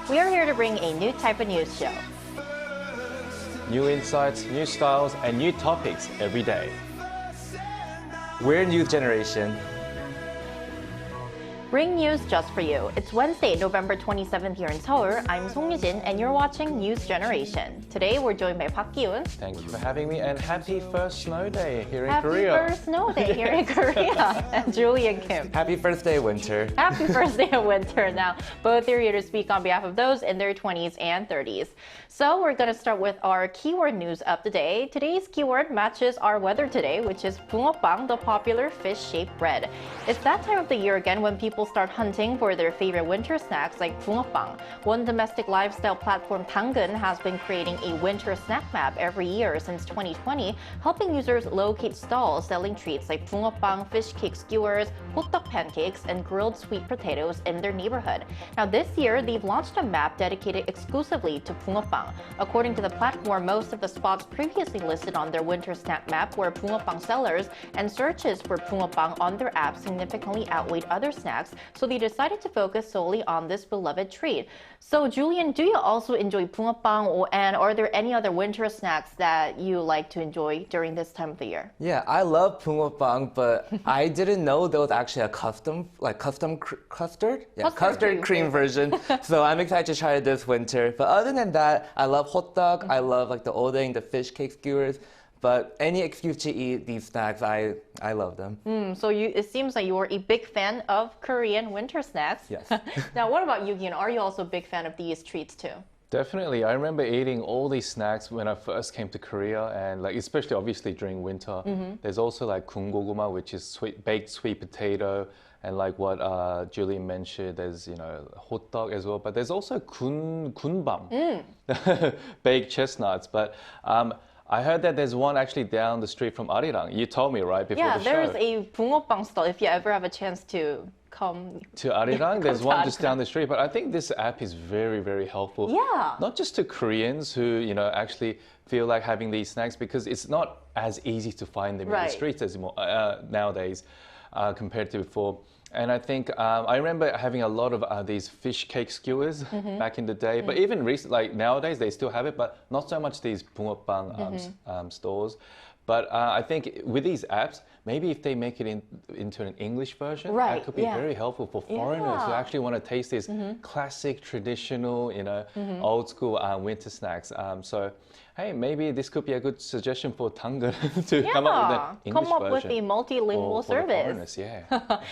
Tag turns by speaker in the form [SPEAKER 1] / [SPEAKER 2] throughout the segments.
[SPEAKER 1] We are here to bring a new type of news show.
[SPEAKER 2] New insights, new styles, and new topics every day. We're New Generation.
[SPEAKER 1] Bring news just for you. It's Wednesday, November 27th here in Seoul. I'm Song Yujin, and you're watching News Generation. Today, we're joined by Park Ki-eun.
[SPEAKER 2] Thank you for having me, and happy first snow day here in
[SPEAKER 1] Happy
[SPEAKER 2] Korea.
[SPEAKER 1] first snow day here in Korea. And Julie and Kim.
[SPEAKER 2] Happy first day of winter.
[SPEAKER 1] Happy first day of winter. Now, both are here to speak on behalf of those in their 20s and 30s. So we're going to start with our keyword news of the day. Today's keyword matches our weather today, which is 붕어빵, the popular fish-shaped bread. It's that time of the year again when people start hunting for their favorite winter snacks like 붕어빵. One domestic lifestyle platform, 당근, has been creating a winter snack map every year since 2020, helping users locate stalls selling treats like 붕어빵, fish cake skewers, 호떡 pancakes, and grilled sweet potatoes in their neighborhood. Now this year, they've launched a map dedicated exclusively to 붕어빵. According to the platform, most of the spots previously listed on their winter snack map were 붕어빵 sellers, and searches for 붕어빵 on their app significantly outweighed other snacks, so they decided to focus solely on this beloved treat. So, Julian, do you also enjoy 붕어빵, and are there any other winter snacks that you like to enjoy during this time of the year?
[SPEAKER 3] Yeah, I love 붕어빵, but I didn't know there was actually a custom custard? Yeah, custard cream version. So I'm excited to try it this winter. But other than that, I love 호떡, I love like the olding, the fish cake skewers. But any excuse to eat these snacks, I love them.
[SPEAKER 1] So it seems like you're a big fan of Korean winter snacks.
[SPEAKER 3] Yes.
[SPEAKER 1] Now, what about you, Gyun? Are you also a big fan of these treats too?
[SPEAKER 2] Definitely. I remember eating all these snacks when I first came to Korea, and like especially obviously during winter. There's also like 군고구마, which is baked sweet potato, and like what Julie mentioned, there's 호떡 as well. But there's also 군bam, baked chestnuts. But I heard that there's one actually down the street from Arirang. You told me, right, before the show?
[SPEAKER 1] Yeah, there's a 붕어빵 stall if you ever have a chance to come
[SPEAKER 2] to Arirang. There's one just
[SPEAKER 1] Arirang.
[SPEAKER 2] down the street. But I think this app is very, very helpful.
[SPEAKER 1] Yeah.
[SPEAKER 2] Not just to Koreans who, actually feel like having these snacks, because it's not as easy to find them in the streets as nowadays compared to before. And I think I remember having a lot of these fish cake skewers back in the day. But even recently, like nowadays, they still have it, but not so much these 붕어빵 stores. But I think with these apps, maybe if they make it into an English version, that could be very helpful for foreigners who actually want to taste these classic, traditional, old school winter snacks. So, hey, maybe this could be a good suggestion for 당근 to come up with an English
[SPEAKER 1] come up
[SPEAKER 2] version.
[SPEAKER 1] with a multilingual service.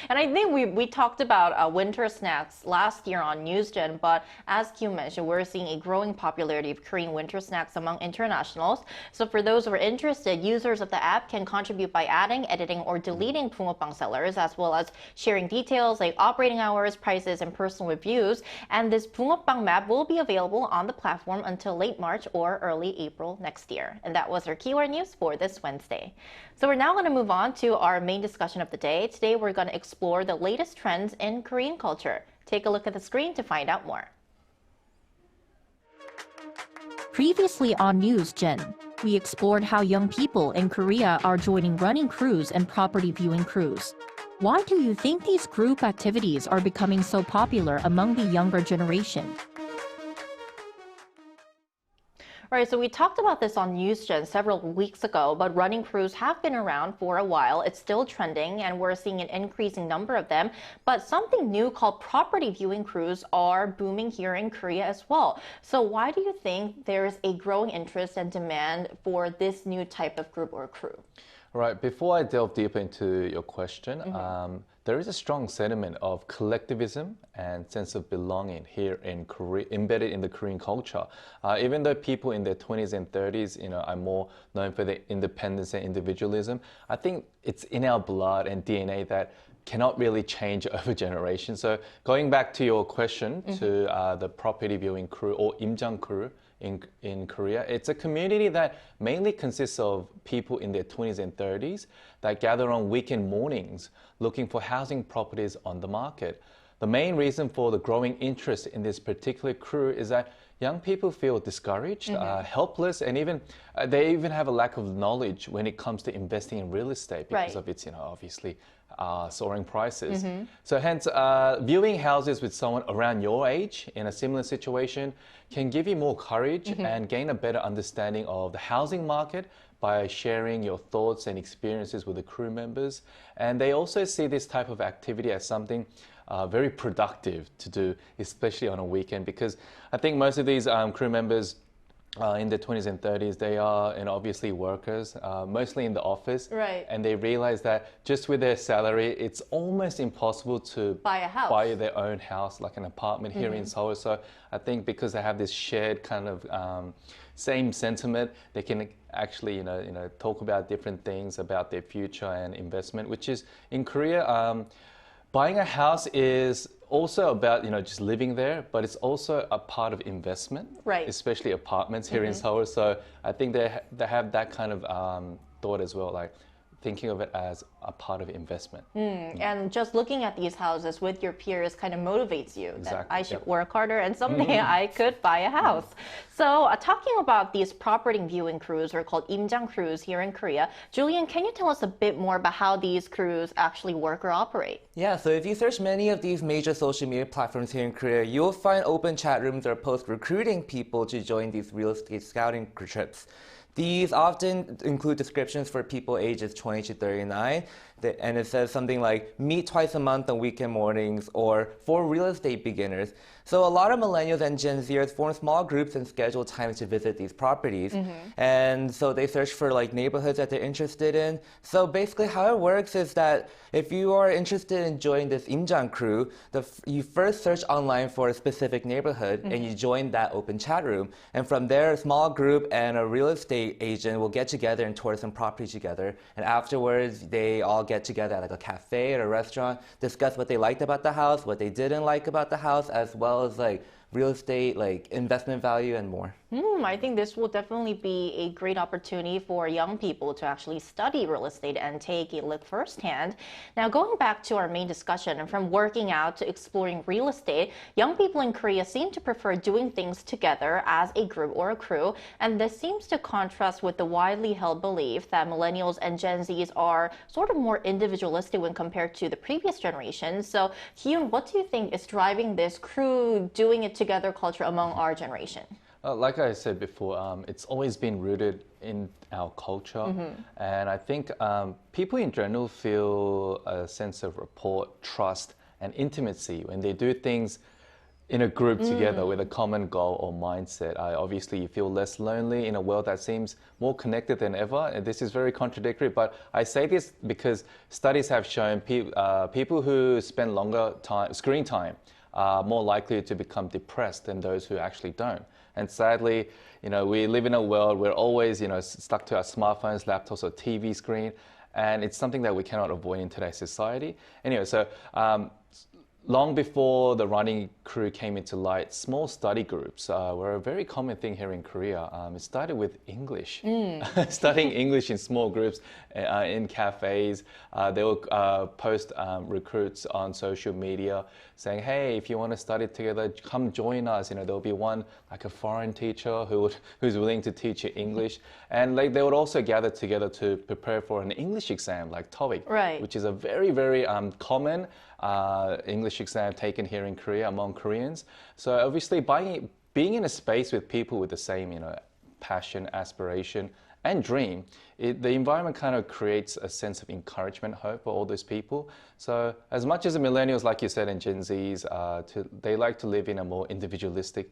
[SPEAKER 1] And I think we talked about winter snacks last year on NewsGen, but as Q mentioned, we're seeing a growing popularity of Korean winter snacks among internationals. So for those who are interested, users of the app can contribute by adding, editing, or deleting 붕어빵 sellers, as well as sharing details like operating hours, prices, and personal reviews. And this 붕어빵 map will be available on the platform until late March or early April next year. And that was our keyword news for this Wednesday. So we're now going to move on to our main discussion of the day. Today we're going to explore the latest trends in Korean culture. Take a look at the screen to find out more.
[SPEAKER 4] Previously on News Gen, we explored how young people in Korea are joining running crews and property viewing crews. Why do you think these group activities are becoming so popular among the younger generation?
[SPEAKER 1] Right, so we talked about this on NewsGen several weeks ago, but running crews have been around for a while. It's still trending, and we're seeing an increasing number of them. But something new called property viewing crews are booming here in Korea as well. So why do you think there's a growing interest and demand for this new type of group or crew?
[SPEAKER 2] Right, before I delve deeper into your question, there is a strong sentiment of collectivism and sense of belonging here in Korea, embedded in the Korean culture. Even though people in their 20s and 30s, are more known for their independence and individualism, I think it's in our blood and DNA that cannot really change over generations. So going back to your question to the property viewing crew or 임장 crew in Korea, it's a community that mainly consists of people in their 20s and 30s that gather on weekend mornings looking for housing properties on the market. The main reason for the growing interest in this particular crew is that young people feel discouraged, helpless, and even they even have a lack of knowledge when it comes to investing in real estate because of its, obviously soaring prices. So hence, viewing houses with someone around your age in a similar situation can give you more courage and gain a better understanding of the housing market by sharing your thoughts and experiences with the crew members. And they also see this type of activity as something very productive to do, especially on a weekend, because I think most of these crew members in their 20s and 30s, they are obviously workers, mostly in the office.
[SPEAKER 1] Right.
[SPEAKER 2] And they realize that just with their salary, it's almost impossible to
[SPEAKER 1] buy a house,
[SPEAKER 2] buy their own house, like an apartment here in Seoul. So I think because they have this shared kind of same sentiment, they can actually, talk about different things about their future and investment, which is in Korea, buying a house is also about, just living there, but it's also a part of investment,
[SPEAKER 1] right?
[SPEAKER 2] Especially apartments here in Seoul. So I think they have that kind of thought as well, like thinking of it as a part of investment.
[SPEAKER 1] And just looking at these houses with your peers kind of motivates you that I should
[SPEAKER 2] Yep.
[SPEAKER 1] work harder and someday I could buy a house. So talking about these property viewing crews, are called 임장 crews here in Korea. Julian, can you tell us a bit more about how these crews actually work or operate?
[SPEAKER 3] Yeah, so if you search many of these major social media platforms here in Korea, you'll find open chat rooms or posts recruiting people to join these real estate scouting trips. These often include descriptions for people ages 20 to 39, and it says something like, meet twice a month on weekend mornings, or for real estate beginners. So a lot of millennials and Gen Zers form small groups and schedule times to visit these properties. And so they search for neighborhoods that they're interested in. So basically how it works is that if you are interested in joining this 임장 crew, you first search online for a specific neighborhood and you join that open chat room. And from there, a small group and a real estate agent will get together and tour some property together. And afterwards, they all get together at a cafe or a restaurant, discuss what they liked about the house, what they didn't like about the house, as well as real estate, investment value, and more.
[SPEAKER 1] I think this will definitely be a great opportunity for young people to actually study real estate and take a look firsthand. Now, going back to our main discussion, from working out to exploring real estate, young people in Korea seem to prefer doing things together as a group or a crew, and this seems to contrast with the widely held belief that millennials and Gen Zs are sort of more individualistic when compared to the previous generation. So, Hyun, what do you think is driving this crew doing it together culture among our generation?
[SPEAKER 2] Like I said before, it's always been rooted in our culture. And I think people in general feel a sense of rapport, trust, and intimacy when they do things in a group together with a common goal or mindset. Obviously, you feel less lonely in a world that seems more connected than ever. And this is very contradictory, but I say this because studies have shown people who spend longer screen time are more likely to become depressed than those who actually don't. And sadly, we live in a world where we're always, stuck to our smartphones, laptops, or TV screen, and it's something that we cannot avoid in today's society. Anyway, so long before the running crew came into light, small study groups were a very common thing here in Korea. It started with English, studying English in small groups in cafes. They will post recruits on social media saying, hey, if you want to study together, come join us. There'll be one, like a foreign teacher who's willing to teach you English. And they would also gather together to prepare for an English exam, like TOEIC, which is a very, very common English exam taken here in Korea among Koreans. So obviously being in a space with people with the same, passion, aspiration, and dream, the environment kind of creates a sense of encouragement, hope for all those people. So as much as the millennials, like you said, and Gen Zs, they like to live in a more individualistic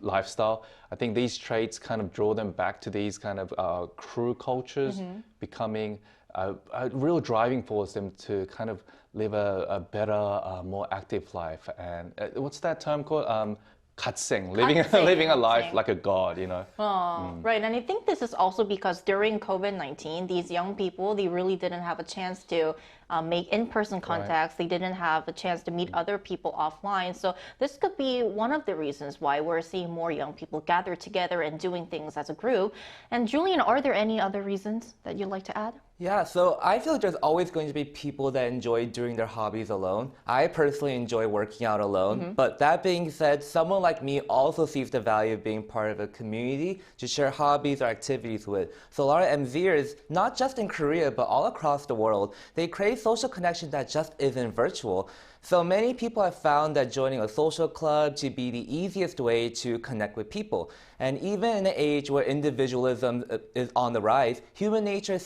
[SPEAKER 2] lifestyle, I think these traits kind of draw them back to these kind of crew cultures, becoming a real driving force them to kind of live a better, more active life. And what's that term called? 갓생, living a life like a god,
[SPEAKER 1] Right, and I think this is also because during COVID-19, these young people, they really didn't have a chance to make in-person contacts. They didn't have a chance to meet other people offline. So this could be one of the reasons why we're seeing more young people gather together and doing things as a group. And Julian, are there any other reasons that you'd like to add?
[SPEAKER 3] Yeah, so I feel like there's always going to be people that enjoy doing their hobbies alone. I personally enjoy working out alone. But that being said, someone like me also sees the value of being part of a community to share hobbies or activities with. So a lot of MZers, not just in Korea, but all across the world, they crave social connection that just isn't virtual. So many people have found that joining a social club to be the easiest way to connect with people. And even in an age where individualism is on the rise, human nature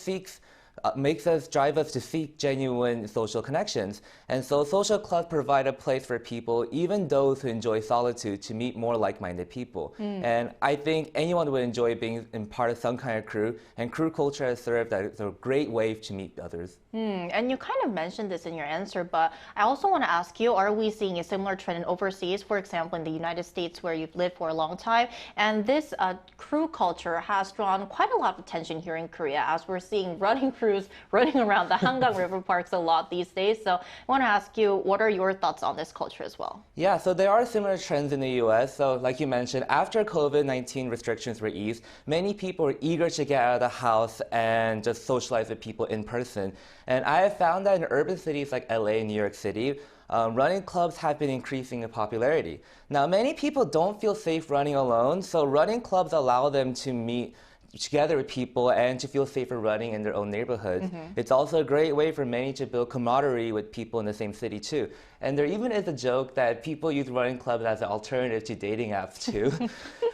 [SPEAKER 3] drive us to seek genuine social connections. And so social clubs provide a place for people, even those who enjoy solitude, to meet more like-minded people. And I think anyone would enjoy being in part of some kind of crew, and crew culture has served as a great way to meet others.
[SPEAKER 1] And you kind of mentioned this in your answer, but I also want to ask you, are we seeing a similar trend in overseas, for example, in the United States where you've lived for a long time? And this crew culture has drawn quite a lot of attention here in Korea, as we're seeing running crews running around the Hangang River parks a lot these days. So I want to ask you, what are your thoughts on this culture as well?
[SPEAKER 3] Yeah, so there are similar trends in the US. So like you mentioned, after COVID-19 restrictions were eased, many people were eager to get out of the house and just socialize with people in person. And I have found that in urban cities like LA and New York City, running clubs have been increasing in popularity. Now, many people don't feel safe running alone, so running clubs allow them to meet together with people and to feel safer running in their own neighborhoods. It's also a great way for many to build camaraderie with people in the same city too. And there even is a joke that people use running clubs as an alternative to dating apps too.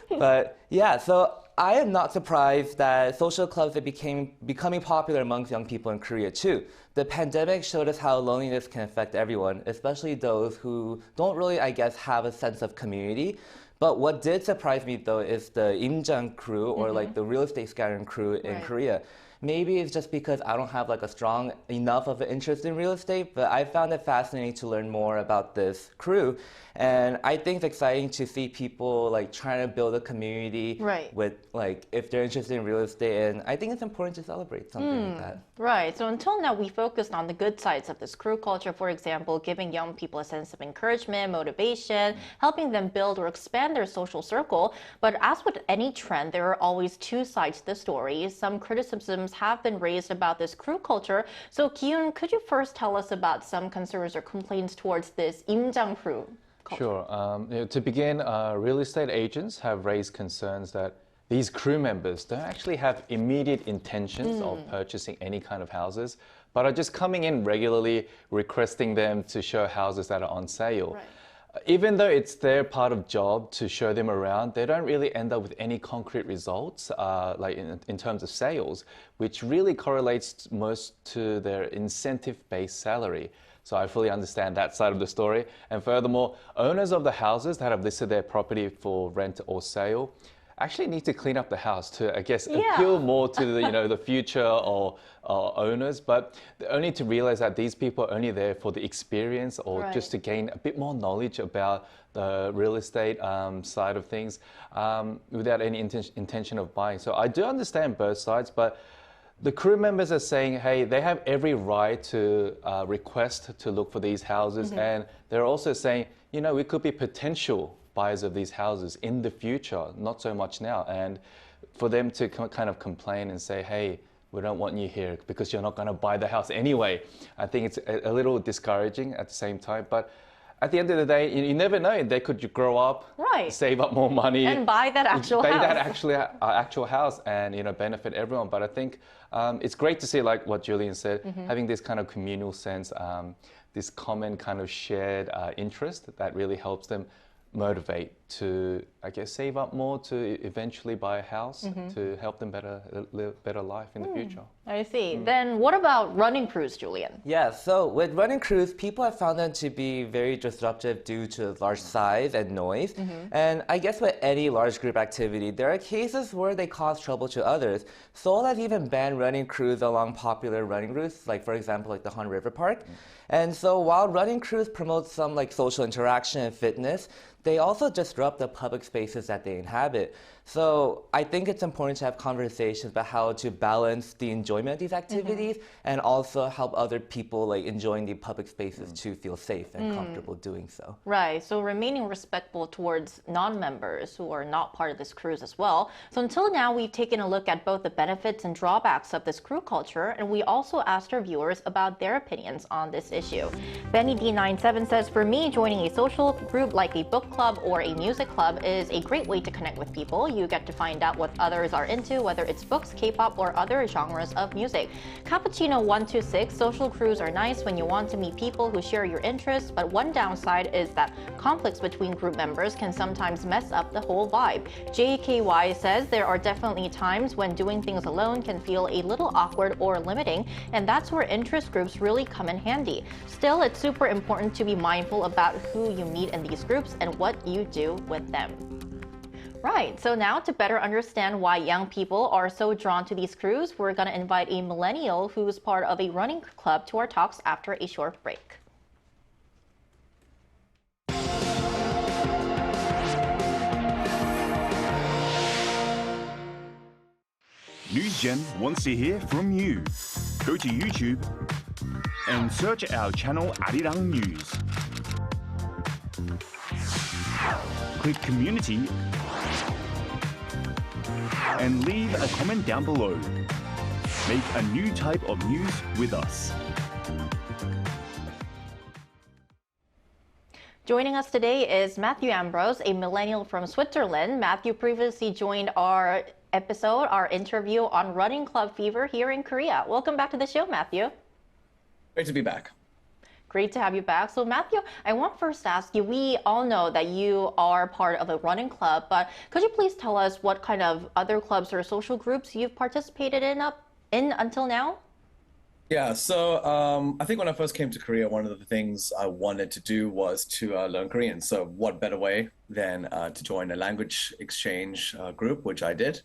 [SPEAKER 3] But yeah, so I am not surprised that social clubs are becoming popular amongst young people in Korea too. The pandemic showed us how loneliness can affect everyone, especially those who don't really, I guess, have a sense of community. But what did surprise me though is the 임장 crew, or like the real estate scouting crew in Korea. Maybe it's just because I don't have like a strong enough of an interest in real estate, but I found it fascinating to learn more about this crew. And I think it's exciting to see people like trying to build a community with like, if they're interested in real estate. And I think it's important to celebrate something like that.
[SPEAKER 1] Right. So until now, we focused on the good sides of this crew culture, for example, giving young people a sense of encouragement, motivation, helping them build or expand their social circle. But as with any trend, there are always two sides to the story. Some criticisms have been raised about this crew culture. So Ki-yoon, could you first tell us about some concerns or complaints towards this 임장 crew culture?
[SPEAKER 2] Sure. To begin, real estate agents have raised concerns that these crew members don't actually have immediate intentions of purchasing any kind of houses, but are just coming in regularly, requesting them to show houses that are on sale. Even though it's their part of job to show them around, they don't really end up with any concrete results, like in terms of sales, which really correlates most to their incentive-based salary. So I fully understand that side of the story. And furthermore, owners of the houses that have listed their property for rent or sale actually need to clean up the house to, I guess, appeal more to the, the future or owners. But only to realize that these people are only there for the experience or just to gain a bit more knowledge about the real estate side of things without any intention of buying. So I do understand both sides, but the crew members are saying, hey, they have every right to request to look for these houses. And they're also saying, we could be potential buyers of these houses in the future, not so much now. And for them to kind of complain and say, hey, we don't want you here because you're not going to buy the house anyway, I think it's a little discouraging at the same time. But at the end of the day, you never know. They could grow up, save up more money,
[SPEAKER 1] and buy that actual house.
[SPEAKER 2] Buy that actual house, and benefit everyone. But I think it's great to see, like what Julian said, having this kind of communal sense, this common kind of shared interest that really helps them motivate to, I guess, save up more to eventually buy a house to help them live a better life in the future.
[SPEAKER 1] I see. Then what about running crews, Julian?
[SPEAKER 3] Yeah, so with running crews, people have found them to be very disruptive due to large size and noise. And I guess with any large group activity, there are cases where they cause trouble to others. Seoul has even banned running crews along popular running routes, like for example, like the Han River Park. And so while running crews promote some like social interaction and fitness, they also disrupt the public spaces that they inhabit. So I think it's important to have conversations about how to balance the enjoyment of these activities and also help other people like enjoying the public spaces to feel safe and comfortable doing so.
[SPEAKER 1] Right, so remaining respectful towards non-members who are not part of this cruise as well. So until now, we've taken a look at both the benefits and drawbacks of this crew culture, and we also asked our viewers about their opinions on this issue. Benny D97 says, for me, joining a social group like a book club or a music club is a great way to connect with people. You get to find out what others are into, whether it's books, K-pop, or other genres of music. Cappuccino126, social crews are nice when you want to meet people who share your interests, but one downside is that conflicts between group members can sometimes mess up the whole vibe. JKY says there are definitely times when doing things alone can feel a little awkward or limiting, and that's where interest groups really come in handy. Still, it's super important to be mindful about who you meet in these groups and what you do with them. Right, so now to better understand why young people are so drawn to these crews, we're going to invite a millennial who's part of a running club to our talks after a short break.
[SPEAKER 5] NewsGen wants to hear from you. Go to YouTube and search our channel Arirang News. Click Community and leave a comment down below. Make a new type of news with us.
[SPEAKER 1] Joining us today is Matthew Ambrose, a millennial from Switzerland. Matthew previously joined our interview on running club fever here in Korea. Welcome back to the show, Matthew.
[SPEAKER 6] Great to be back.
[SPEAKER 1] Great to have you back. So Matthew, I want first to ask you, we all know that you are part of a running club, but could you please tell us what kind of other clubs or social groups you've participated in until now?
[SPEAKER 6] Yeah, so I think when I first came to Korea, one of the things I wanted to do was to learn Korean. So what better way than to join a language exchange group, which I did.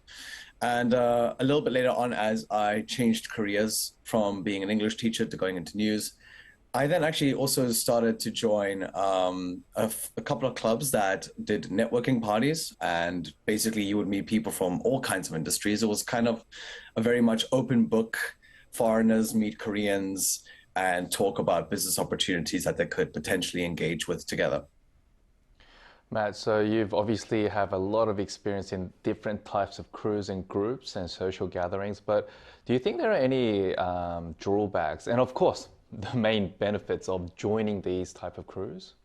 [SPEAKER 6] And a little bit later on, as I changed careers from being an English teacher to going into news, I then actually also started to join a couple of clubs that did networking parties, and basically you would meet people from all kinds of industries. It was kind of a very much open book. Foreigners meet Koreans and talk about business opportunities that they could potentially engage with together.
[SPEAKER 2] Matt, so you've obviously have a lot of experience in different types of crews and groups and social gatherings, but do you think there are any drawbacks? And of course, the main benefits of joining these type of crews?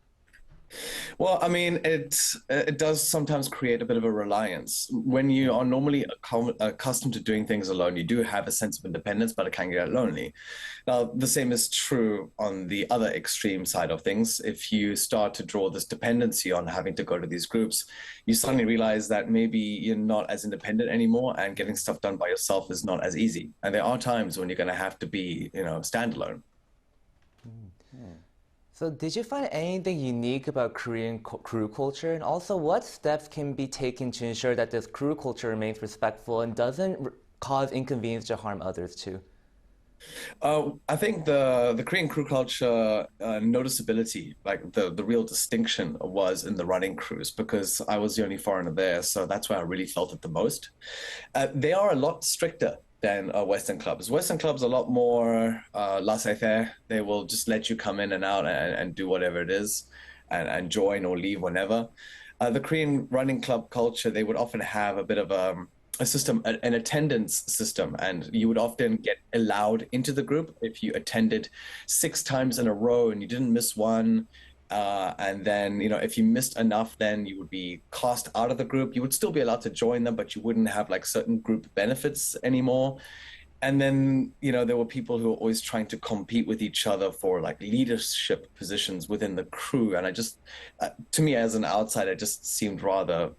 [SPEAKER 6] Well, I mean, it does sometimes create a bit of a reliance. When you are normally accustomed to doing things alone, you do have a sense of independence, but it can get lonely. Now, the same is true on the other extreme side of things. If you start to draw this dependency on having to go to these groups, you suddenly realize that maybe you're not as independent anymore, and getting stuff done by yourself is not as easy. And there are times when you're going to have to be, standalone.
[SPEAKER 3] So did you find anything unique about Korean crew culture? And also, what steps can be taken to ensure that this crew culture remains respectful and doesn't cause inconvenience or harm others too?
[SPEAKER 6] I think the Korean crew culture noticeability, like the real distinction was in the running crews, because I was the only foreigner there. So that's where I really felt it the most. They are a lot stricter than Western clubs. Western clubs are a lot more laissez-faire. They will just let you come in and out and do whatever it is and join or leave whenever. The Korean running club culture, they would often have a bit of a system, an attendance system, and you would often get allowed into the group if you attended 6 times in a row and you didn't miss one. And then, if you missed enough, then you would be cast out of the group. You would still be allowed to join them, but you wouldn't have like certain group benefits anymore. And then, there were people who were always trying to compete with each other for like leadership positions within the crew. And I just, to me as an outsider, it just seemed rather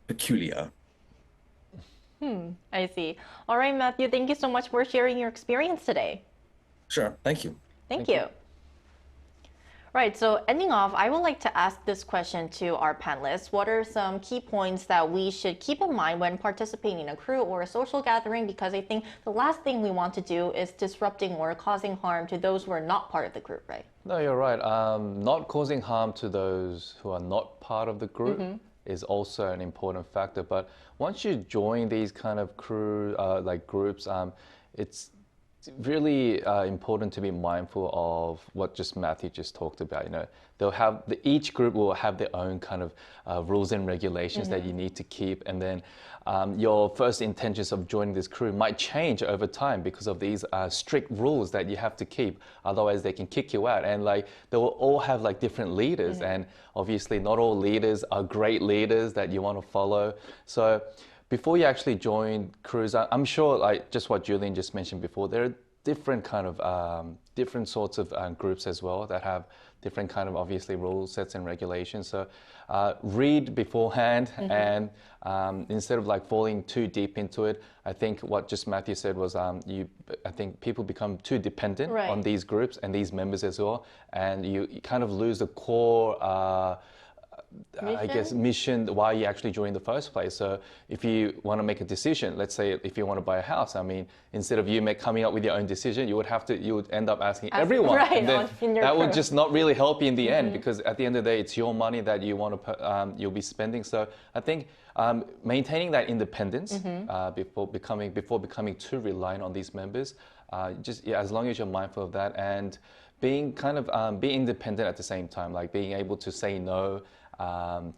[SPEAKER 6] peculiar.
[SPEAKER 1] I see. All right, Matthew, thank you so much for sharing your experience today.
[SPEAKER 6] Sure. Thank you.
[SPEAKER 1] Thank you. Right, so ending off, I would like to ask this question to our panelists. What are some key points that we should keep in mind when participating in a crew or a social gathering? Because I think the last thing we want to do is disrupting or causing harm to those who are not part of the group, right?
[SPEAKER 2] No, you're right. Not causing harm to those who are not part of the group. is also an important factor. But once you join these kind of crew like groups, it's really important to be mindful of what just Matthew just talked about. You know, they'll have each group will have their own kind of rules and regulations that you need to keep, and then your first intentions of joining this crew might change over time because of these strict rules that you have to keep. Otherwise, they can kick you out, and like they will all have like different leaders, and obviously not all leaders are great leaders that you want to follow. So before you actually join crews, I'm sure, like just what Julian just mentioned before, there are different kind of different sorts of groups as well that have different kind of obviously rules, sets, and regulations. So read beforehand, and instead of like falling too deep into it, I think what just Matthew said was I think people become too dependent on these groups and these members as well, and you kind of lose the core. I guess mission why you actually joined in the first place. So if you want to make a decision, let's say if you want to buy a house, I mean, instead of you coming up with your own decision, you would end up asking everyone, and then that would just not really help you in the end, because at the end of the day, it's your money that you want to you'll be spending. So I think maintaining that independence before becoming too reliant on these members, as long as you're mindful of that, and being kind of be independent at the same time, like being able to say no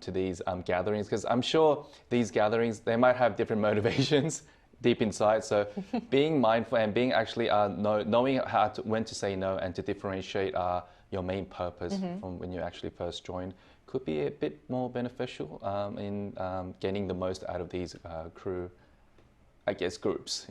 [SPEAKER 2] to these gatherings, because I'm sure these gatherings, they might have different motivations deep inside. So being mindful and being actually knowing when to say no and to differentiate your main purpose from when you actually first join could be a bit more beneficial in getting the most out of these crew, I guess, groups.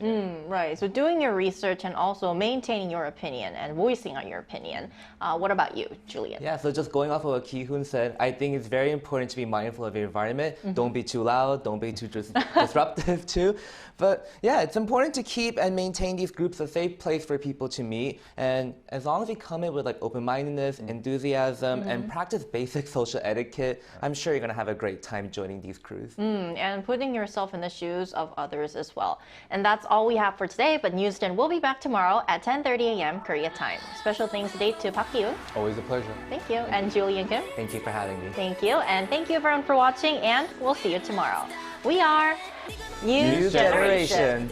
[SPEAKER 1] Right. So doing your research and also maintaining your opinion and voicing on your opinion. What about you, Julian?
[SPEAKER 3] Yeah, so just going off of what Ki-hoon said, I think it's very important to be mindful of your environment. Don't be too loud, don't be too disruptive too. But yeah, it's important to keep and maintain these groups a safe place for people to meet. And as long as we come in with like open-mindedness, enthusiasm, and practice basic social etiquette, I'm sure you're going to have a great time joining these crews.
[SPEAKER 1] And putting yourself in the shoes of others as well. And that's all we have for today, but Newsden will be back tomorrow at 10:30 a.m. Korea time. Special thanks today to Park Ki-hoon.
[SPEAKER 2] Always a pleasure.
[SPEAKER 1] Thank you. And Julian Kim.
[SPEAKER 3] Thank you for having me.
[SPEAKER 1] Thank you. And thank you everyone for watching, and we'll see you tomorrow. We are
[SPEAKER 3] New Generation.